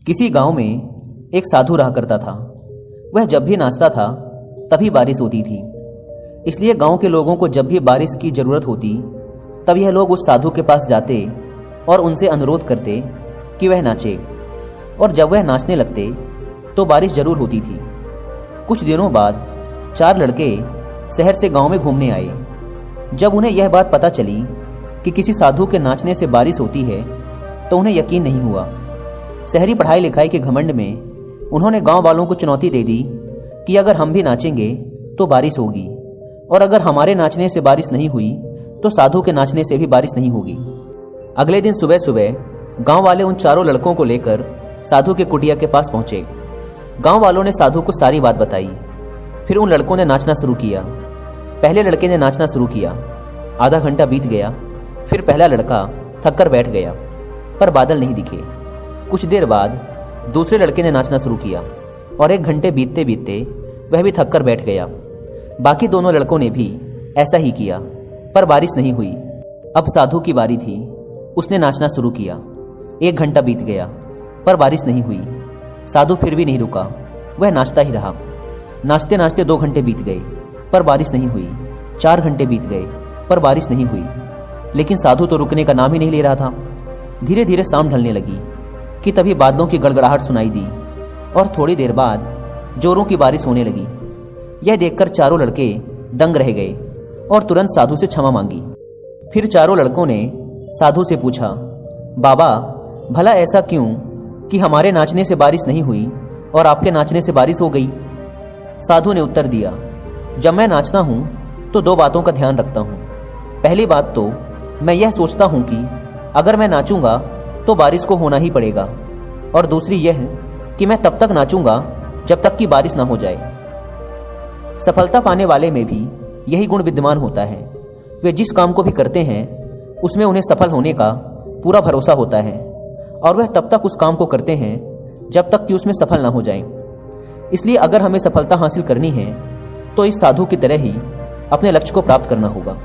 किसी गांव में एक साधु रहा करता था। वह जब भी नाचता था तभी बारिश होती थी। इसलिए गांव के लोगों को जब भी बारिश की जरूरत होती तब यह लोग उस साधु के पास जाते और उनसे अनुरोध करते कि वह नाचे, और जब वह नाचने लगते तो बारिश जरूर होती थी। कुछ दिनों बाद 4 लड़के शहर से गांव में घूमने आए। जब उन्हें यह बात पता चली कि किसी साधु के नाचने से बारिश होती है तो उन्हें यकीन नहीं हुआ। शहरी पढ़ाई लिखाई के घमंड में उन्होंने गांव वालों को चुनौती दे दी कि अगर हम भी नाचेंगे तो बारिश होगी, और अगर हमारे नाचने से बारिश नहीं हुई तो साधु के नाचने से भी बारिश नहीं होगी। अगले दिन सुबह सुबह गांव वाले उन 4 लड़कों को लेकर साधु के कुटिया के पास पहुंचे। गांव वालों ने साधु को सारी बात बताई। फिर उन लड़कों ने नाचना शुरू किया। पहले लड़के ने नाचना शुरू किया। आधा घंटा बीत गया। फिर पहला लड़का थक कर बैठ गया, पर बादल नहीं दिखे। कुछ देर बाद दूसरे लड़के ने नाचना शुरू किया और 1 घंटे बीतते बीतते वह भी थक कर बैठ गया। बाकी दोनों लड़कों ने भी ऐसा ही किया, पर बारिश नहीं हुई। अब साधु की बारी थी। उसने नाचना शुरू किया। 1 घंटा बीत गया, पर बारिश नहीं हुई। साधु फिर भी नहीं रुका, वह नाचता ही रहा। नाचते नाचते 2 घंटे बीत गए, पर बारिश नहीं हुई। 4 घंटे बीत गए, पर बारिश नहीं हुई। लेकिन साधु तो रुकने का नाम ही नहीं ले रहा था। धीरे धीरे शाम ढलने लगी कि तभी बादलों की गड़गड़ाहट सुनाई दी और थोड़ी देर बाद जोरों की बारिश होने लगी। यह देखकर 4 लड़के दंग रह गए और तुरंत साधु से क्षमा मांगी। फिर 4 लड़कों ने साधु से पूछा, बाबा, भला ऐसा क्यों कि हमारे नाचने से बारिश नहीं हुई और आपके नाचने से बारिश हो गई? साधु ने उत्तर दिया, जब मैं नाचता हूं तो 2 बातों का ध्यान रखता हूं। पहली बात तो मैं यह सोचता हूं कि अगर मैं नाचूंगा तो बारिश को होना ही पड़ेगा, और दूसरी यह कि मैं तब तक नाचूंगा जब तक कि बारिश ना हो जाए। सफलता पाने वाले में भी यही गुण विद्यमान होता है। वे जिस काम को भी करते हैं उसमें उन्हें सफल होने का पूरा भरोसा होता है, और वह तब तक उस काम को करते हैं जब तक कि उसमें सफल ना हो जाएं। इसलिए अगर हमें सफलता हासिल करनी है तो इस साधु की तरह ही अपने लक्ष्य को प्राप्त करना होगा।